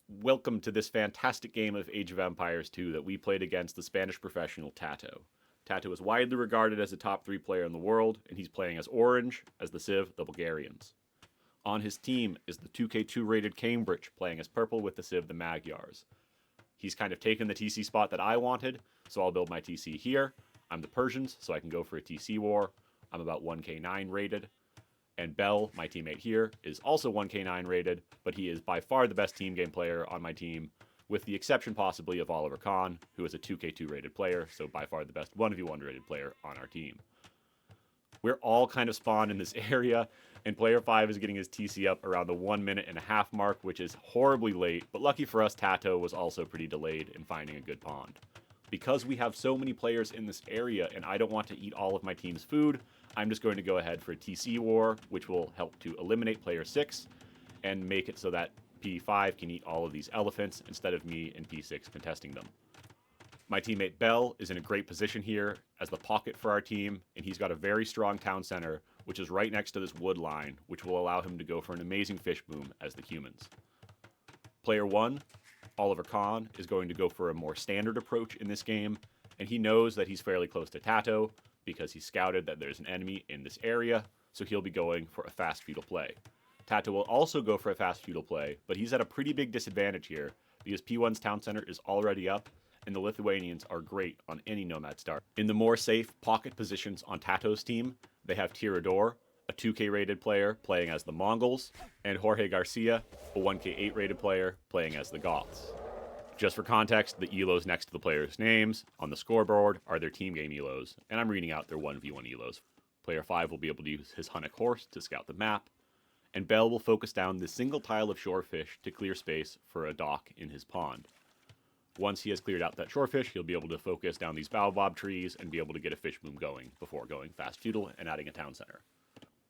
Welcome to this fantastic game of Age of Empires 2 that we played against the Spanish professional TaToH. TaToH is widely regarded as a top 3 player in the world, and he's playing as Orange, as the Civ, the Bulgarians. On his team is the 2K2 rated Cambridge, playing as Purple with the Civ, the Magyars. He's kind of taken the TC spot that I wanted, so I'll build my TC here. I'm the Persians, so I can go for a TC war. I'm about 1K9 rated. And Bell, my teammate here, is also 1K9 rated, but he is by far the best team game player on my team, with the exception possibly of Oliver Kahn, who is a 2K2 rated player, so by far the best 1v1 rated player on our team. We're all kind of spawned in this area, and player 5 is getting his TC up around the 1 minute and a half mark, which is horribly late, but lucky for us, TaToH was also pretty delayed in finding a good pond. Because we have so many players in this area and I don't want to eat all of my team's food, I'm just going to go ahead for a TC war, which will help to eliminate player 6 and make it so that P5 can eat all of these elephants instead of me and P6 contesting them. My teammate Bell is in a great position here as the pocket for our team, and he's got a very strong town center, which is right next to this wood line, which will allow him to go for an amazing fish boom as the Cumans. Player 1, Oliver Kahn, is going to go for a more standard approach in this game, and he knows that he's fairly close to TaToH because he scouted that there's an enemy in this area, so he'll be going for a fast feudal play. TaToH will also go for a fast feudal play, but he's at a pretty big disadvantage here because P1's town center is already up, and the Lithuanians are great on any nomad start. In the more safe pocket positions on TaToH's team, they have Tirador, a 2K rated player playing as the Mongols, and Jorge Garcia, a 1K8 rated player playing as the Goths. Just for context, the elos next to the players' names on the scoreboard are their team game elos, and I'm reading out their 1v1 elos. Player 5 will be able to use his Hunnic horse to scout the map, and Bell will focus down this single tile of shorefish to clear space for a dock in his pond. Once he has cleared out that shorefish, he'll be able to focus down these baobab trees and be able to get a fish boom going before going fast feudal and adding a town center.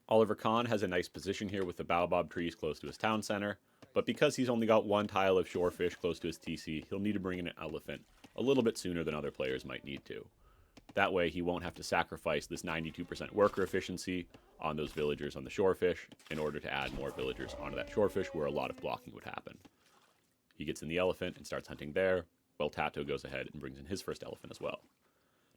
Oliver Kahn has a nice position here with the baobab trees close to his town center, but because he's only got one tile of shorefish close to his TC, he'll need to bring in an elephant a little bit sooner than other players might need to. That way he won't have to sacrifice this 92% worker efficiency on those villagers on the shorefish in order to add more villagers onto that shorefish where a lot of blocking would happen. He gets in the elephant and starts hunting there, while TaToH goes ahead and brings in his first elephant as well.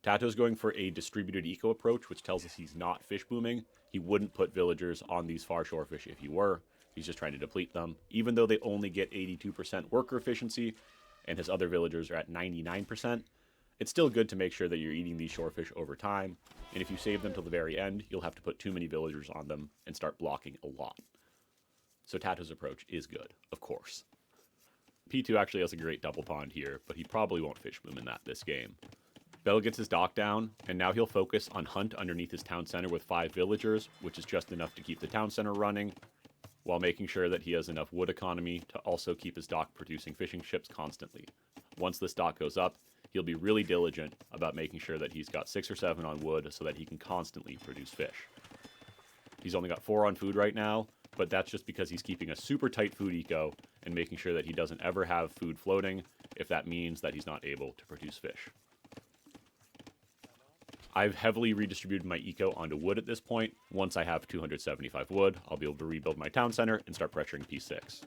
TaToH's going for a distributed eco approach, which tells us he's not fish booming. He wouldn't put villagers on these far shorefish if he were. He's just trying to deplete them. Even though they only get 82% worker efficiency, and his other villagers are at 99%, it's still good to make sure that you're eating these shorefish over time, and if you save them till the very end, you'll have to put too many villagers on them and start blocking a lot. So TaToH's approach is good, of course. P2 actually has a great double pond here, but he probably won't fish boom in that this game. Bell gets his dock down, and now he'll focus on hunt underneath his town center with 5 villagers, which is just enough to keep the town center running, while making sure that he has enough wood economy to also keep his dock producing fishing ships constantly. Once this dock goes up, he'll be really diligent about making sure that he's got 6 or 7 on wood so that he can constantly produce fish. He's only got 4 on food right now, but that's just because he's keeping a super tight food eco and making sure that he doesn't ever have food floating if that means that he's not able to produce fish. I've heavily redistributed my eco onto wood at this point. Once I have 275 wood, I'll be able to rebuild my town center and start pressuring P6.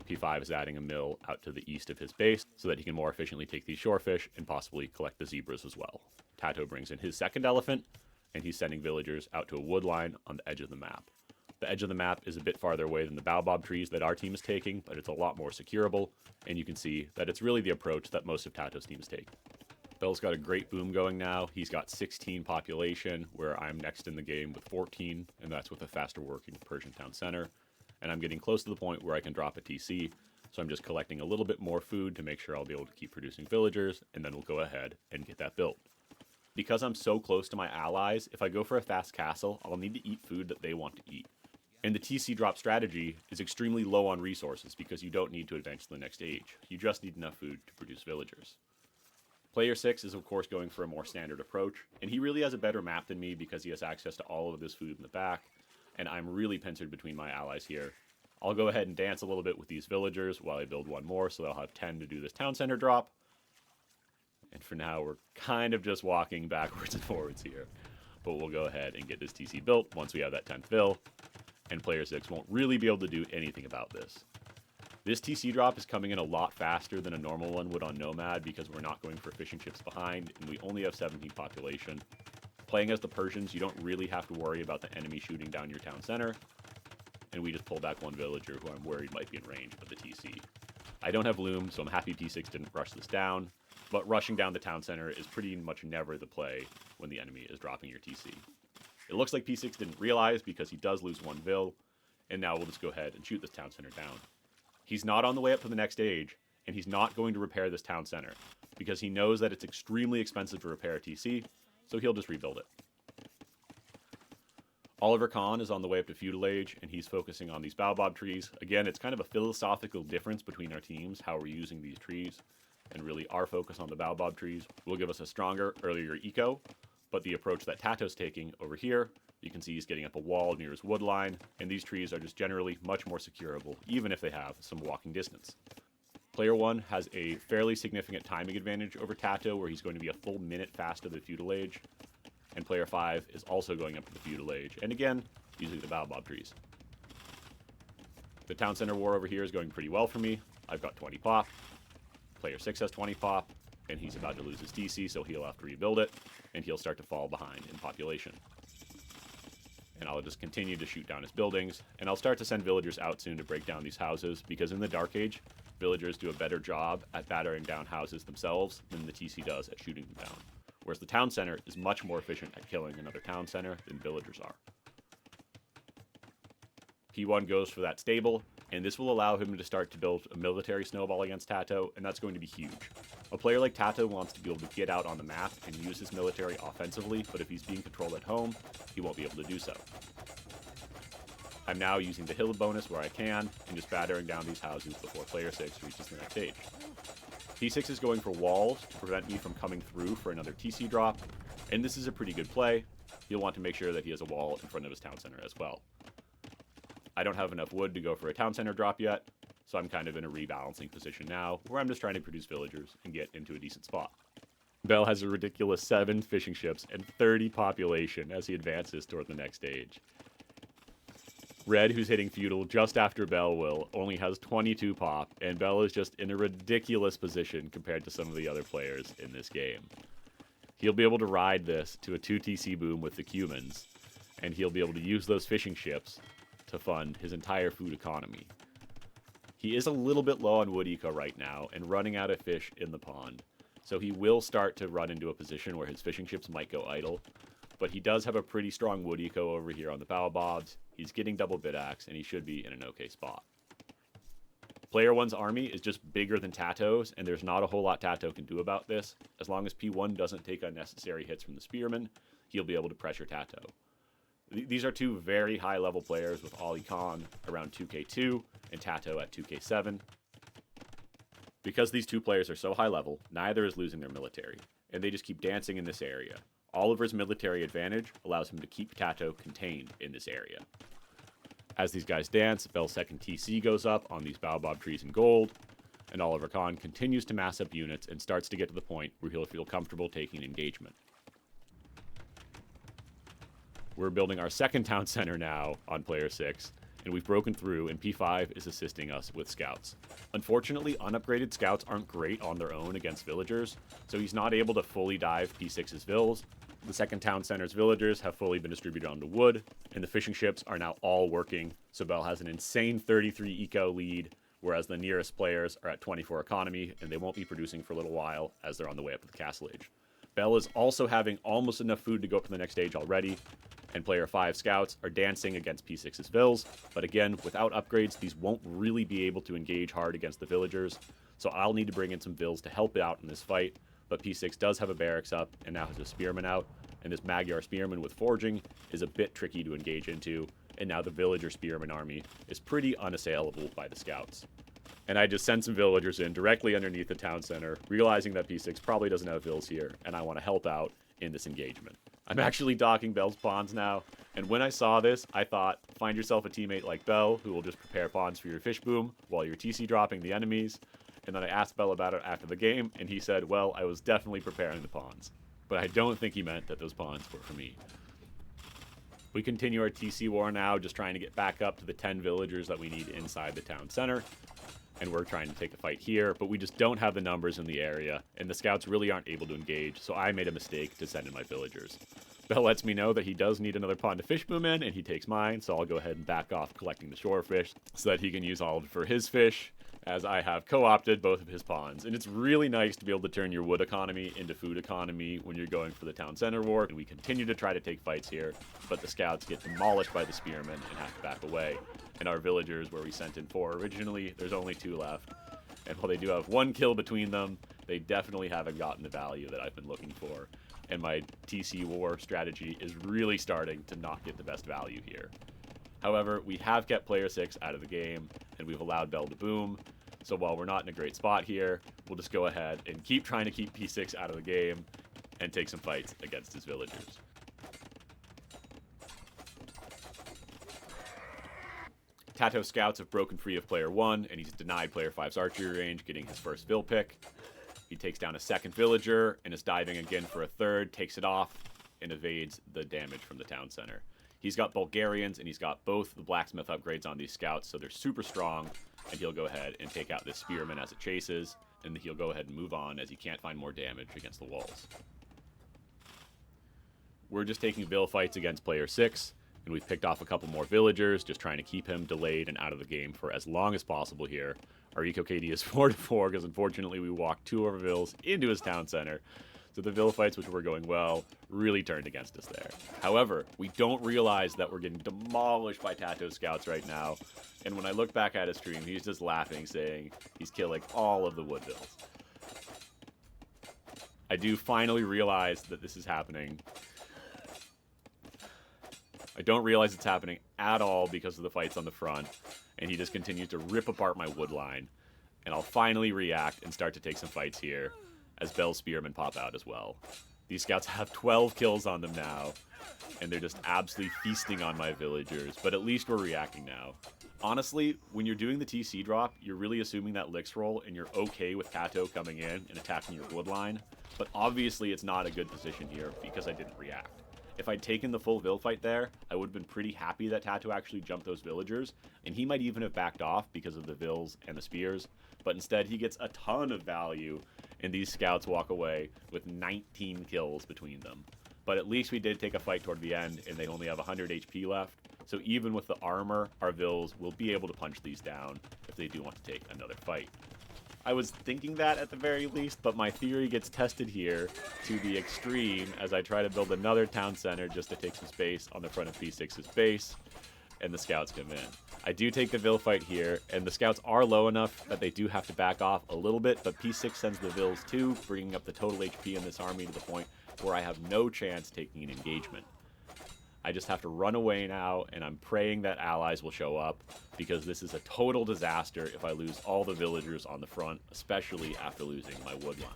P5 is adding a mill out to the east of his base so that he can more efficiently take these shorefish and possibly collect the zebras as well. TaToH brings in his second elephant, and he's sending villagers out to a wood line on the edge of the map. The edge of the map is a bit farther away than the baobab trees that our team is taking, but it's a lot more securable, and you can see that it's really the approach that most of TaToH's teams take. Bell's got a great boom going now. He's got 16 population, where I'm next in the game with 14, and that's with a faster working Persian town center. And I'm getting close to the point where I can drop a TC, so I'm just collecting a little bit more food to make sure I'll be able to keep producing villagers, and then we'll go ahead and get that built. Because I'm so close to my allies, if I go for a fast castle, I'll need to eat food that they want to eat. And the TC drop strategy is extremely low on resources because you don't need to advance to the next age. You just need enough food to produce villagers. Player 6 is of course going for a more standard approach, and he really has a better map than me because he has access to all of this food in the back, and I'm really pincered between my allies here. I'll go ahead and dance a little bit with these villagers while I build one more, so they'll have 10 to do this town center drop. And for now, we're kind of just walking backwards and forwards here. But we'll go ahead and get this TC built once we have that 10th vill, and player 6 won't really be able to do anything about this. This TC drop is coming in a lot faster than a normal one would on Nomad because we're not going for fishing ships behind, and we only have 17 population. Playing as the Persians, you don't really have to worry about the enemy shooting down your town center, and we just pull back one villager who I'm worried might be in range of the TC. I don't have Loom, so I'm happy P6 didn't rush this down, but rushing down the town center is pretty much never the play when the enemy is dropping your TC. It looks like P6 didn't realize because he does lose one Vil, and now we'll just go ahead and shoot this town center down. He's not on the way up to the next stage, and he's not going to repair this town center because he knows that it's extremely expensive to repair a TC, so he'll just rebuild it. Oliver Kahn is on the way up to Feudal Age, and he's focusing on these Baobab trees. Again, it's kind of a philosophical difference between our teams, how we're using these trees, and really our focus on the Baobab trees will give us a stronger, earlier eco, but the approach that TaToH's taking over here, you can see he's getting up a wall near his wood line, and these trees are just generally much more securable, even if they have some walking distance. Player 1 has a fairly significant timing advantage over TaToH, where he's going to be a full minute faster than Feudal Age, and Player 5 is also going up to the Feudal Age, and again, using the Baobab trees. The Town Center war over here is going pretty well for me. I've got 20 pop. Player 6 has 20 pop, and he's about to lose his DC, so he'll have to rebuild it, and he'll start to fall behind in population. And I'll just continue to shoot down his buildings, and I'll start to send villagers out soon to break down these houses, because in the Dark Age, villagers do a better job at battering down houses themselves than the TC does at shooting them down. Whereas the town center is much more efficient at killing another town center than villagers are. P1 goes for that stable, and this will allow him to start to build a military snowball against TaToH, and that's going to be huge. A player like TaToH wants to be able to get out on the map and use his military offensively, but if he's being controlled at home, he won't be able to do so. I'm now using the hill bonus where I can, and just battering down these houses before player 6 reaches the next stage. P6 is going for walls to prevent me from coming through for another TC drop, and this is a pretty good play. He'll want to make sure that he has a wall in front of his town center as well. I don't have enough wood to go for a town center drop yet, so I'm kind of in a rebalancing position now, where I'm just trying to produce villagers and get into a decent spot. Bell has a ridiculous 7 fishing ships and 30 population as he advances toward the next stage. Red, who's hitting feudal just after Bell will, only has 22 pop, and Bell is just in a ridiculous position compared to some of the other players in this game. He'll be able to ride this to a 2 TC boom with the Cumans, and he'll be able to use those fishing ships to fund his entire food economy. He is a little bit low on wood eco right now, and running out of fish in the pond, so he will start to run into a position where his fishing ships might go idle. But he does have a pretty strong wood eco over here on the Baobabs. He's getting double bit axe, and he should be in an okay spot. Player 1's army is just bigger than TaToH's, and there's not a whole lot TaToH can do about this. As long as P1 doesn't take unnecessary hits from the Spearmen, he'll be able to pressure TaToH. These are two very high-level players with Ollie Khan around 2k2 and TaToH at 2k7. Because these two players are so high-level, neither is losing their military, and they just keep dancing in this area. Oliver's military advantage allows him to keep TaToH contained in this area. As these guys dance, Bell's second TC goes up on these Baobab trees in gold, and Oliver Khan continues to mass up units and starts to get to the point where he'll feel comfortable taking engagement. We're building our second town center now on player 6, and we've broken through, and P5 is assisting us with scouts. Unfortunately, unupgraded scouts aren't great on their own against villagers, so he's not able to fully dive P6's vills. The second town center's villagers have fully been distributed onto wood, and the fishing ships are now all working, so Bell has an insane 33 eco lead, whereas the nearest players are at 24 economy, and they won't be producing for a little while as they're on the way up to the castle age. Bell is also having almost enough food to go up to the next stage already, and player 5 scouts are dancing against P6's vills, but again, without upgrades, these won't really be able to engage hard against the villagers, so I'll need to bring in some vills to help out in this fight, but P6 does have a barracks up and now has a spearman out, and this Magyar spearman with forging is a bit tricky to engage into, and now the villager spearman army is pretty unassailable by the scouts. And I just sent some villagers in directly underneath the town center, realizing that P6 probably doesn't have vills here, and I want to help out in this engagement. I'm actually docking Bell's pawns now, and when I saw this, I thought, find yourself a teammate like Bell, who will just prepare pawns for your fish boom while you're TC dropping the enemies. And then I asked Bell about it after the game, and he said, well, I was definitely preparing the pawns. But I don't think he meant that those pawns were for me. We continue our TC war now, just trying to get back up to the 10 villagers that we need inside the town center. and we're trying to take a fight here, but we just don't have the numbers in the area, and the scouts really aren't able to engage, so I made a mistake to send in my villagers. Bell lets me know that he does need another pond to fish boom in, and he takes mine, so I'll go ahead and back off collecting the shore fish so that he can use all of it for his fish, as I have co-opted both of his ponds. And it's really nice to be able to turn your wood economy into food economy when you're going for the town center war. And we continue to try to take fights here, but the scouts get demolished by the spearmen and have to back away. And our villagers, where we sent in 4 originally, there's only 2 left. And while they do have 1 kill between them, they definitely haven't gotten the value that I've been looking for. And my TC war strategy is really starting to not get the best value here. However, we have kept player 6 out of the game, and we've allowed Bell to boom. So while we're not in a great spot here, we'll just go ahead and keep trying to keep P6 out of the game and take some fights against his villagers. TaToH scouts have broken free of player 1, and he's denied player 5's archery range, getting his first vill pick. He takes down a second villager and is diving again for a third, takes it off, and evades the damage from the town center. He's got Bulgarians, and he's got both the blacksmith upgrades on these scouts, so they're super strong, and he'll go ahead and take out this spearman as it chases, and he'll go ahead and move on as he can't find more damage against the walls. We're just taking vill fights against player 6, and we've picked off a couple more villagers, just trying to keep him delayed and out of the game for as long as possible here. Our eco KD is 4-4, because unfortunately we walked 2 of our vills into his town center. So the vill fights, which were going well, really turned against us there. However, we don't realize that we're getting demolished by TaToH scouts right now. And when I look back at his stream, he's just laughing, saying he's killing all of the wood vills. I do finally realize that this is happening. I don't realize it's happening at all because of the fights on the front. And he just continues to rip apart my wood line. And I'll finally react and start to take some fights here, as Bell's spearmen pop out as well. These scouts have 12 kills on them now, and they're just absolutely feasting on my villagers, but at least we're reacting now. Honestly, when you're doing the TC drop, you're really assuming that licks roll, and you're okay with TaToH coming in and attacking your wood line, but obviously it's not a good position here because I didn't react. If I'd taken the full vill fight there, I would have been pretty happy that TaToH actually jumped those villagers, and he might even have backed off because of the vills and the spears, but instead he gets a ton of value, and these scouts walk away with 19 kills between them. But at least we did take a fight toward the end, and they only have 100 HP left, so even with the armor, our vills will be able to punch these down if they do want to take another fight. I was thinking that at the very least, but my theory gets tested here to the extreme as I try to build another town center just to take some space on the front of P6's base, and the scouts come in. I do take the vill fight here, and the scouts are low enough that they do have to back off a little bit, but P6 sends the vills too, bringing up the total HP in this army to the point where I have no chance taking an engagement. I just have to run away now, and I'm praying that allies will show up, because this is a total disaster if I lose all the villagers on the front, especially after losing my wood line.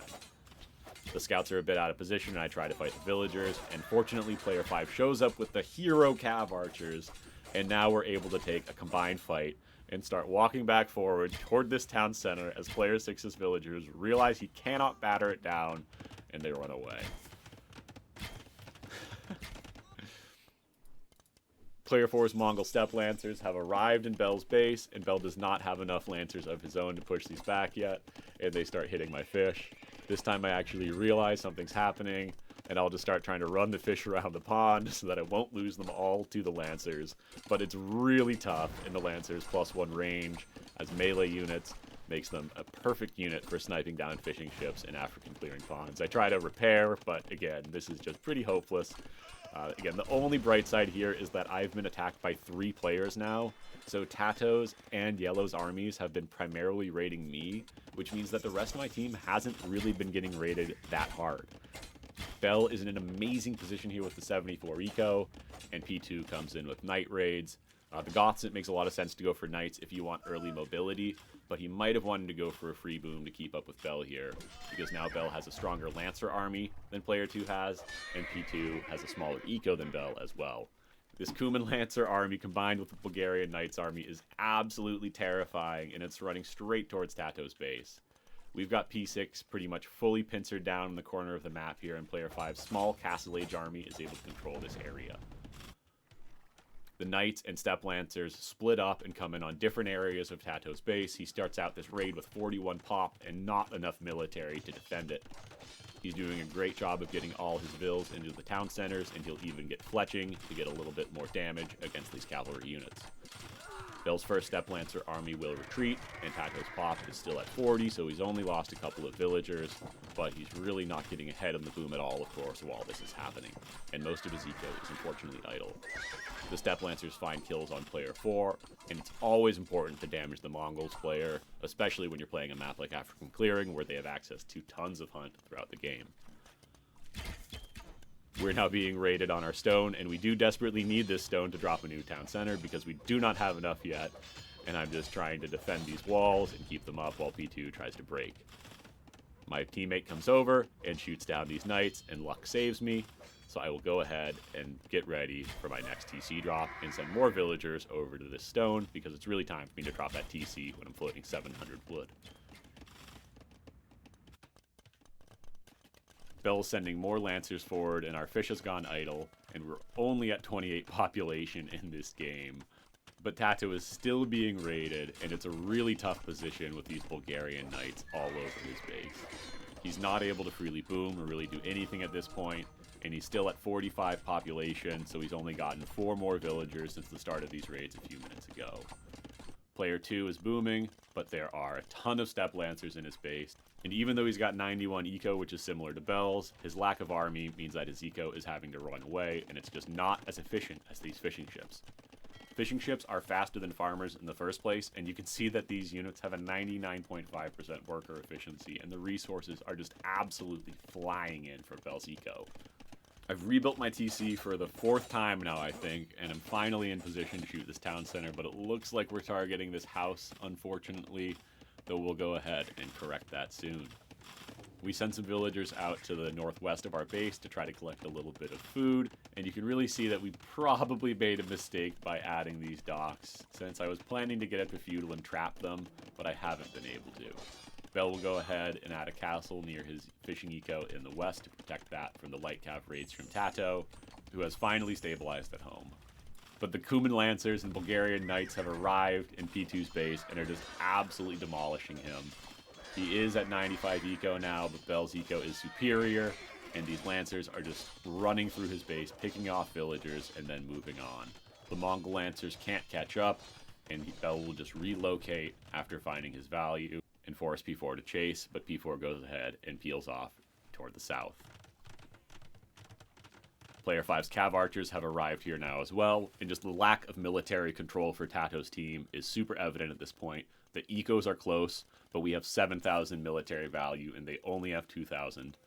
The scouts are a bit out of position, and I try to fight the villagers, and fortunately player 5 shows up with the hero cav archers, and now we're able to take a combined fight and start walking back forward toward this town center as player 6's villagers realize he cannot batter it down, and they run away. Player 4's Mongol Steppe Lancers have arrived in Bell's base, and Bell does not have enough Lancers of his own to push these back yet, and they start hitting my fish. This time I actually realize something's happening, and I'll just start trying to run the fish around the pond so that I won't lose them all to the Lancers. But it's really tough in the Lancers +1 range, as melee units makes them a perfect unit for sniping down fishing ships in African clearing ponds. I try to repair, but again, this is just pretty hopeless. Again, the only bright side here is that I've been attacked by 3 players now, so TaToH's and Yellow's armies have been primarily raiding me, which means that the rest of my team hasn't really been getting raided that hard. Bell is in an amazing position here with the 74 eco, and P2 comes in with night raids. The Goths, it makes a lot of sense to go for knights if you want early mobility, but he might have wanted to go for a free boom to keep up with Bell here, because now Bell has a stronger Lancer army than player 2 has, and P2 has a smaller eco than Bell as well. This Cuman Lancer army combined with the Bulgarian Knights army is absolutely terrifying, and it's running straight towards TaToH's base. We've got P6 pretty much fully pincered down in the corner of the map here, and player 5's small Castle Age army is able to control this area. The Knights and Steppe Lancers split up and come in on different areas of TaToH's base. He starts out this raid with 41 pop and not enough military to defend it. He's doing a great job of getting all his vills into the town centers, and he'll even get fletching to get a little bit more damage against these cavalry units. Bell's first Steppe Lancer army will retreat, and TaToH's pop is still at 40, so he's only lost a couple of villagers, but he's really not getting ahead of the boom at all, of course, while this is happening, and most of his eco is unfortunately idle. The Steppe Lancers find kills on player 4, and it's always important to damage the Mongols player, especially when you're playing a map like African Clearing, where they have access to tons of hunt throughout the game. We're now being raided on our stone, and we do desperately need this stone to drop a new town center because we do not have enough yet, and I'm just trying to defend these walls and keep them up while P2 tries to break. My teammate comes over and shoots down these knights, and luck saves me, so I will go ahead and get ready for my next TC drop and send more villagers over to this stone because it's really time for me to drop that TC when I'm floating 700 wood. Bell's sending more Lancers forward, and our fish has gone idle, and we're only at 28 population in this game. But TaToH is still being raided, and it's a really tough position with these Bulgarian knights all over his base. He's not able to freely boom or really do anything at this point, and he's still at 45 population, so he's only gotten 4 more villagers since the start of these raids a few minutes ago. Player 2 is booming, but there are a ton of Steppe Lancers in his base. And even though he's got 91 eco, which is similar to Bell's, his lack of army means that his eco is having to run away, and it's just not as efficient as these fishing ships. Fishing ships are faster than farmers in the first place, and you can see that these units have a 99.5% worker efficiency, and the resources are just absolutely flying in for Bell's eco. I've rebuilt my TC for the 4th time now, I think, and I'm finally in position to shoot this town center, but it looks like we're targeting this house, unfortunately, though we'll go ahead and correct that soon. We send some villagers out to the northwest of our base to try to collect a little bit of food, and you can really see that we probably made a mistake by adding these docks, since I was planning to get up to feudal and trap them, but I haven't been able to. Bell will go ahead and add a castle near his fishing eco in the west to protect that from the light cav raids from TaToH, who has finally stabilized at home. But the Cuman Lancers and Bulgarian Knights have arrived in P2's base and are just absolutely demolishing him. He is at 95 eco now, but Bell's eco is superior, and these Lancers are just running through his base, picking off villagers, and then moving on. The Mongol Lancers can't catch up, and Bell will just relocate after finding his value and force P4 to chase, but P4 goes ahead and peels off toward the south. Player 5's Cav Archers have arrived here now as well, and just the lack of military control for TaToH's team is super evident at this point. The ecos are close, but we have 7,000 military value, and they only have 2,000.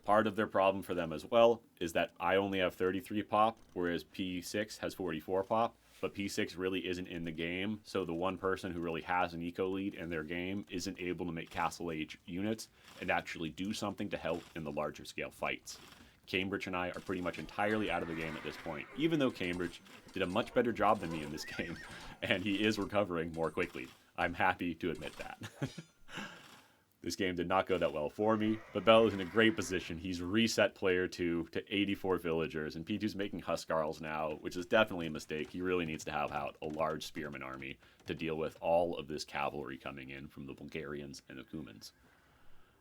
Part of their problem for them as well is that I only have 33 pop, whereas P6 has 44 pop, but P6 really isn't in the game, so the one person who really has an eco lead in their game isn't able to make Castle Age units and actually do something to help in the larger scale fights. Cambridge and I are pretty much entirely out of the game at this point, even though Cambridge did a much better job than me in this game, and he is recovering more quickly. I'm happy to admit that. This game did not go that well for me, but Bell is in a great position. He's reset player 2 to 84 villagers, and P2's making Huskarls now, which is definitely a mistake. He really needs to have out a large spearman army to deal with all of this cavalry coming in from the Bulgarians and the Cumans.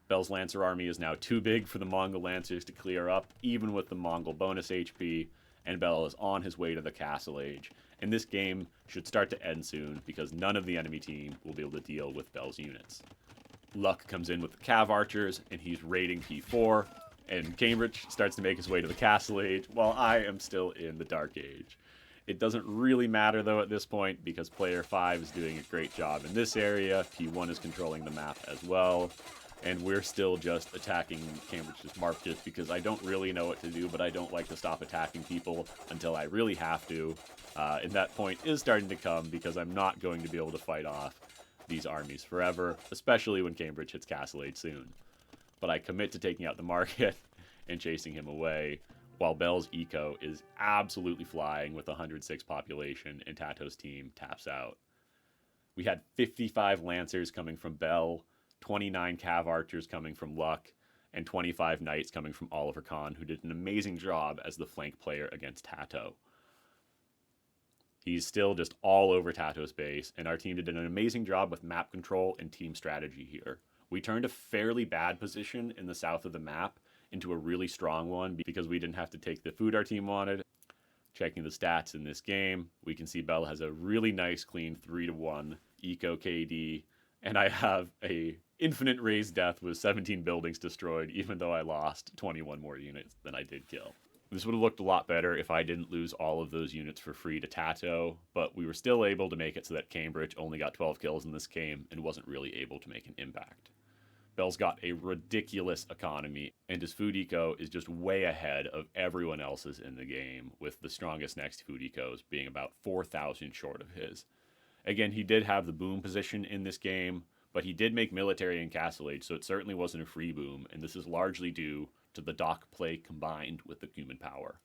Bell's Lancer army is now too big for the Mongol Lancers to clear up, even with the Mongol bonus HP, and Bell is on his way to the Castle Age. And this game should start to end soon, because none of the enemy team will be able to deal with Bell's units. Luck comes in with the Cav Archers, and he's raiding P4, and Cambridge starts to make his way to the Castle Age, while I am still in the Dark Age. It doesn't really matter, though, at this point, because player 5 is doing a great job in this area, P1 is controlling the map as well, and we're still just attacking Cambridge's markets because I don't really know what to do, but I don't like to stop attacking people until I really have to, and that point is starting to come because I'm not going to be able to fight off these armies forever, especially when Cambridge hits Castle Age soon. But I commit to taking out the market and chasing him away, while Bell's eco is absolutely flying with 106 population and TaToH's team taps out. We had 55 Lancers coming from Bell, 29 Cav Archers coming from Luck, and 25 Knights coming from Oliver Kahn, who did an amazing job as the flank player against TaToH. He's still just all over TaToH's base, and our team did an amazing job with map control and team strategy here. We turned a fairly bad position in the south of the map into a really strong one because we didn't have to take the food our team wanted. Checking the stats in this game, we can see Bell has a really nice clean 3-1 eco KD, and I have a infinite raised death with 17 buildings destroyed, even though I lost 21 more units than I did kill. This would have looked a lot better if I didn't lose all of those units for free to TaToH, but we were still able to make it so that Cambridge only got 12 kills in this game and wasn't really able to make an impact. Bell's got a ridiculous economy, and his food eco is just way ahead of everyone else's in the game, with the strongest next food ecos being about 4,000 short of his. Again, he did have the boom position in this game, but he did make military and castle age, so it certainly wasn't a free boom, and this is largely due to the dock play combined with the Cuman power.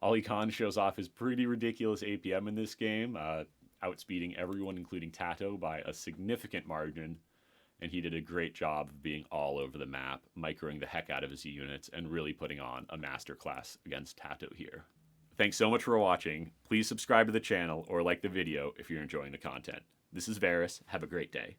Ali Khan shows off his pretty ridiculous APM in this game, outspeeding everyone, including TaToH, by a significant margin, and he did a great job of being all over the map, microing the heck out of his units, and really putting on a masterclass against TaToH here. Thanks so much for watching. Please subscribe to the channel or like the video if you're enjoying the content. This is Varus. Have a great day.